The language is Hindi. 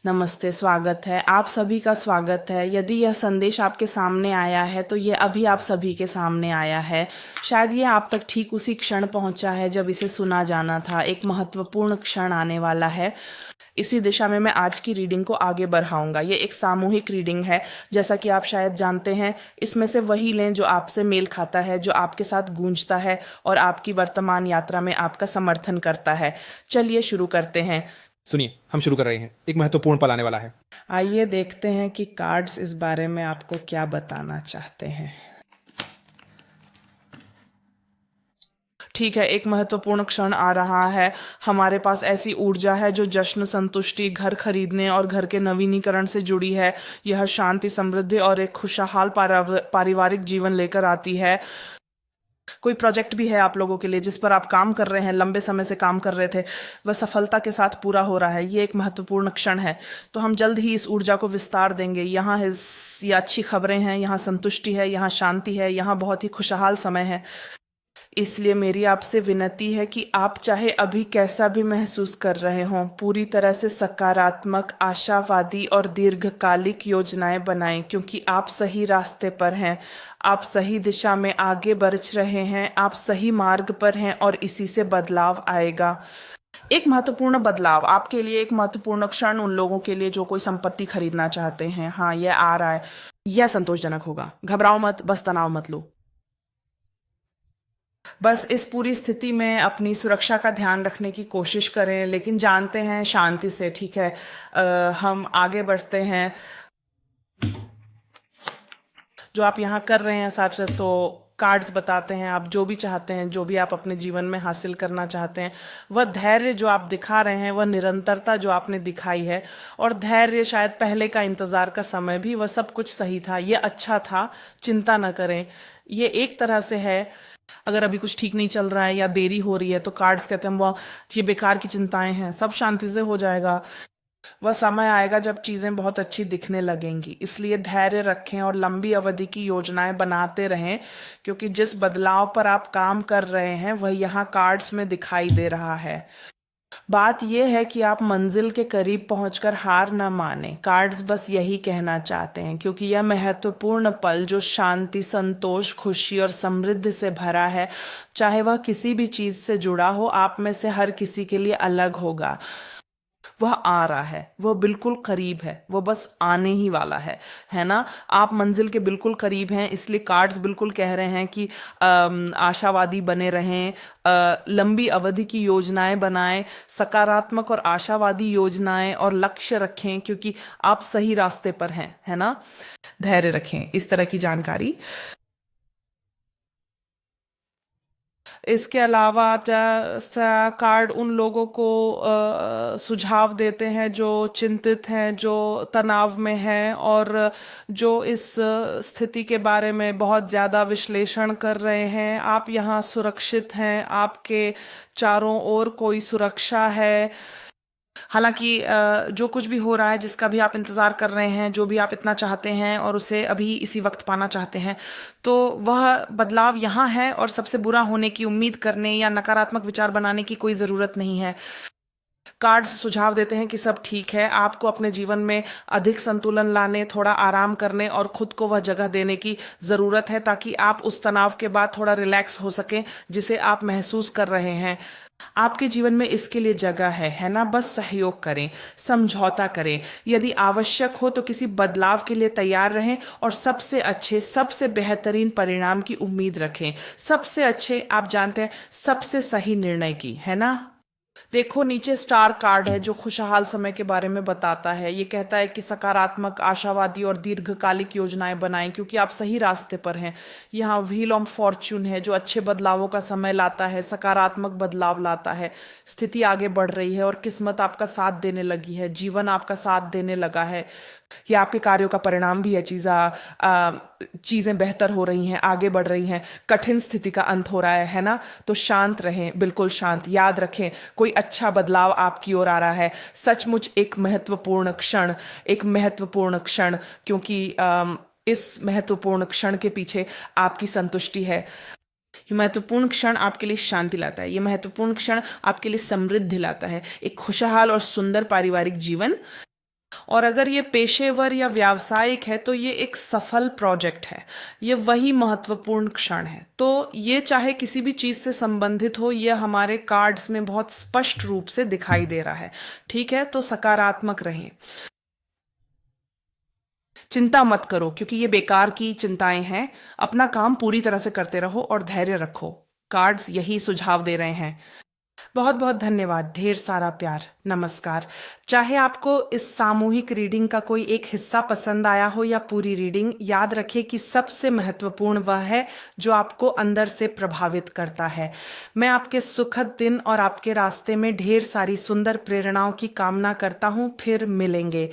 नमस्ते, स्वागत है। आप सभी का स्वागत है। यदि यह संदेश आपके सामने आया है तो ये अभी आप सभी के सामने आया है। शायद ये आप तक ठीक उसी क्षण पहुंचा है जब इसे सुना जाना था। एक महत्वपूर्ण क्षण आने वाला है। इसी दिशा में मैं आज की रीडिंग को आगे बढ़ाऊंगा। ये एक सामूहिक रीडिंग है। जैसा कि आप शायद जानते हैं, इसमें से वही लें जो आपसे मेल खाता है, जो आपके साथ गूंजता है और आपकी वर्तमान यात्रा में आपका समर्थन करता है। चलिए शुरू करते हैं। सुनिए, हम शुरू कर रहे हैं। एक महत्वपूर्ण पल आने वाला है। आइए देखते हैं कि कार्ड्स इस बारे में आपको क्या बताना चाहते हैं। ठीक है, एक महत्वपूर्ण क्षण आ रहा है। हमारे पास ऐसी ऊर्जा है जो जश्न, संतुष्टि, घर खरीदने और घर के नवीनीकरण से जुड़ी है। यह शांति, समृद्धि और एक खुशहाल पारिवारिक जीवन लेकर आती है। कोई प्रोजेक्ट भी है आप लोगों के लिए जिस पर आप काम कर रहे हैं, लंबे समय से काम कर रहे थे, वह सफलता के साथ पूरा हो रहा है। ये एक महत्वपूर्ण क्षण है। तो हम जल्द ही इस ऊर्जा को विस्तार देंगे। यहाँ ये अच्छी खबरें हैं, यहाँ संतुष्टि है, यहाँ शांति है, यहाँ बहुत ही खुशहाल समय है। इसलिए मेरी आपसे विनती है कि आप चाहे अभी कैसा भी महसूस कर रहे हों, पूरी तरह से सकारात्मक, आशावादी और दीर्घकालिक योजनाएं बनाएं, क्योंकि आप सही रास्ते पर हैं। आप सही दिशा में आगे बढ़ रहे हैं, आप सही मार्ग पर हैं और इसी से बदलाव आएगा। एक महत्वपूर्ण बदलाव आपके लिए, एक महत्वपूर्ण क्षण उन लोगों के लिए जो कोई संपत्ति खरीदना चाहते हैं। हाँ, यह आ रहा है। यह संतोषजनक होगा। घबराओ मत, बस तनाव मत लो। बस इस पूरी स्थिति में अपनी सुरक्षा का ध्यान रखने की कोशिश करें, लेकिन जानते हैं शांति से। ठीक है, हम आगे बढ़ते हैं। जो आप यहाँ कर रहे हैं साथ साथ, तो कार्ड्स बताते हैं आप जो भी चाहते हैं, जो भी आप अपने जीवन में हासिल करना चाहते हैं, वह धैर्य जो आप दिखा रहे हैं, वह निरंतरता जो आपने दिखाई है, और धैर्य, शायद पहले का इंतज़ार का समय भी, वह सब कुछ सही था, ये अच्छा था। चिंता न करें। ये एक तरह से है, अगर अभी कुछ ठीक नहीं चल रहा है या देरी हो रही है तो कार्ड्स कहते हैं वह ये बेकार की चिंताएं हैं, सब शांति से हो जाएगा। वह समय आएगा जब चीजें बहुत अच्छी दिखने लगेंगी। इसलिए धैर्य रखें और लंबी अवधि की योजनाएं बनाते रहें, क्योंकि जिस बदलाव पर आप काम कर रहे हैं वह यहाँ कार्ड्स में दिखाई दे रहा है। बात यह है कि आप मंजिल के करीब पहुंचकर हार न माने। कार्ड्स बस यही कहना चाहते हैं, क्योंकि यह महत्वपूर्ण पल जो शांति, संतोष, खुशी और समृद्धि से भरा है, चाहे वह किसी भी चीज से जुड़ा हो, आप में से हर किसी के लिए अलग होगा। वह आ रहा है, वह बिल्कुल करीब है, वह बस आने ही वाला है ना। आप मंजिल के बिल्कुल करीब हैं, इसलिए कार्ड्स बिल्कुल कह रहे हैं कि आशावादी बने रहें, लंबी अवधि की योजनाएं बनाएं, सकारात्मक और आशावादी योजनाएं और लक्ष्य रखें, क्योंकि आप सही रास्ते पर हैं, है ना। धैर्य रखें, इस तरह की जानकारी। इसके अलावा कार्ड उन लोगों को सुझाव देते हैं जो चिंतित हैं, जो तनाव में हैं और जो इस स्थिति के बारे में बहुत ज़्यादा विश्लेषण कर रहे हैं। आप यहाँ सुरक्षित हैं, आपके चारों ओर कोई सुरक्षा है। हालांकि जो कुछ भी हो रहा है, जिसका भी आप इंतज़ार कर रहे हैं, जो भी आप इतना चाहते हैं और उसे अभी इसी वक्त पाना चाहते हैं, तो वह बदलाव यहाँ है और सबसे बुरा होने की उम्मीद करने या नकारात्मक विचार बनाने की कोई ज़रूरत नहीं है। कार्ड्स सुझाव देते हैं कि सब ठीक है। आपको अपने जीवन में अधिक संतुलन लाने, थोड़ा आराम करने और खुद को वह जगह देने की ज़रूरत है, ताकि आप उस तनाव के बाद थोड़ा रिलैक्स हो सकें जिसे आप महसूस कर रहे हैं। आपके जीवन में इसके लिए जगह है ना। बस सहयोग करें, समझौता करें, यदि आवश्यक हो तो किसी बदलाव के लिए तैयार रहें और सबसे अच्छे, सबसे बेहतरीन परिणाम की उम्मीद रखें। सबसे अच्छे, आप जानते हैं, सबसे सही निर्णय की, है ना। देखो नीचे स्टार कार्ड है जो खुशहाल समय के बारे में बताता है। ये कहता है कि सकारात्मक, आशावादी और दीर्घकालिक योजनाएं बनाएं, क्योंकि आप सही रास्ते पर हैं। यहाँ व्हील ऑफ फॉर्च्यून है जो अच्छे बदलावों का समय लाता है, सकारात्मक बदलाव लाता है। स्थिति आगे बढ़ रही है और किस्मत आपका साथ देने लगी है, जीवन आपका साथ देने लगा है। ये आपके कार्यों का परिणाम भी है। चीज़ें बेहतर हो रही हैं, आगे बढ़ रही हैं, कठिन स्थिति का अंत हो रहा है ना। तो शांत रहें, बिल्कुल शांत। याद रखें, कोई अच्छा बदलाव आपकी ओर आ रहा है। सचमुच एक महत्वपूर्ण क्षण, एक महत्वपूर्ण क्षण, क्योंकि इस महत्वपूर्ण क्षण के पीछे आपकी संतुष्टि है। ये महत्वपूर्ण क्षण आपके लिए शांति लाता है। ये महत्वपूर्ण क्षण आपके लिए समृद्धि लाता है, एक खुशहाल और सुंदर पारिवारिक जीवन। और अगर ये पेशेवर या व्यावसायिक है तो ये एक सफल प्रोजेक्ट है। ये वही महत्वपूर्ण क्षण है। तो ये चाहे किसी भी चीज़ से संबंधित हो, ये हमारे कार्ड्स में बहुत स्पष्ट रूप से दिखाई दे रहा है। ठीक है, तो सकारात्मक रहें। चिंता मत करो, क्योंकि ये बेकार की चिंताएं हैं। अपना काम पूरी तरह से करते रहो और धैर्य रखो। कार्ड्स यही सुझाव दे रहे हैं। बहुत बहुत धन्यवाद, ढेर सारा प्यार, नमस्कार। चाहे आपको इस सामूहिक रीडिंग का कोई एक हिस्सा पसंद आया हो या पूरी रीडिंग, याद रखें कि सबसे महत्वपूर्ण वह है जो आपको अंदर से प्रभावित करता है। मैं आपके सुखद दिन और आपके रास्ते में ढेर सारी सुंदर प्रेरणाओं की कामना करता हूँ। फिर मिलेंगे।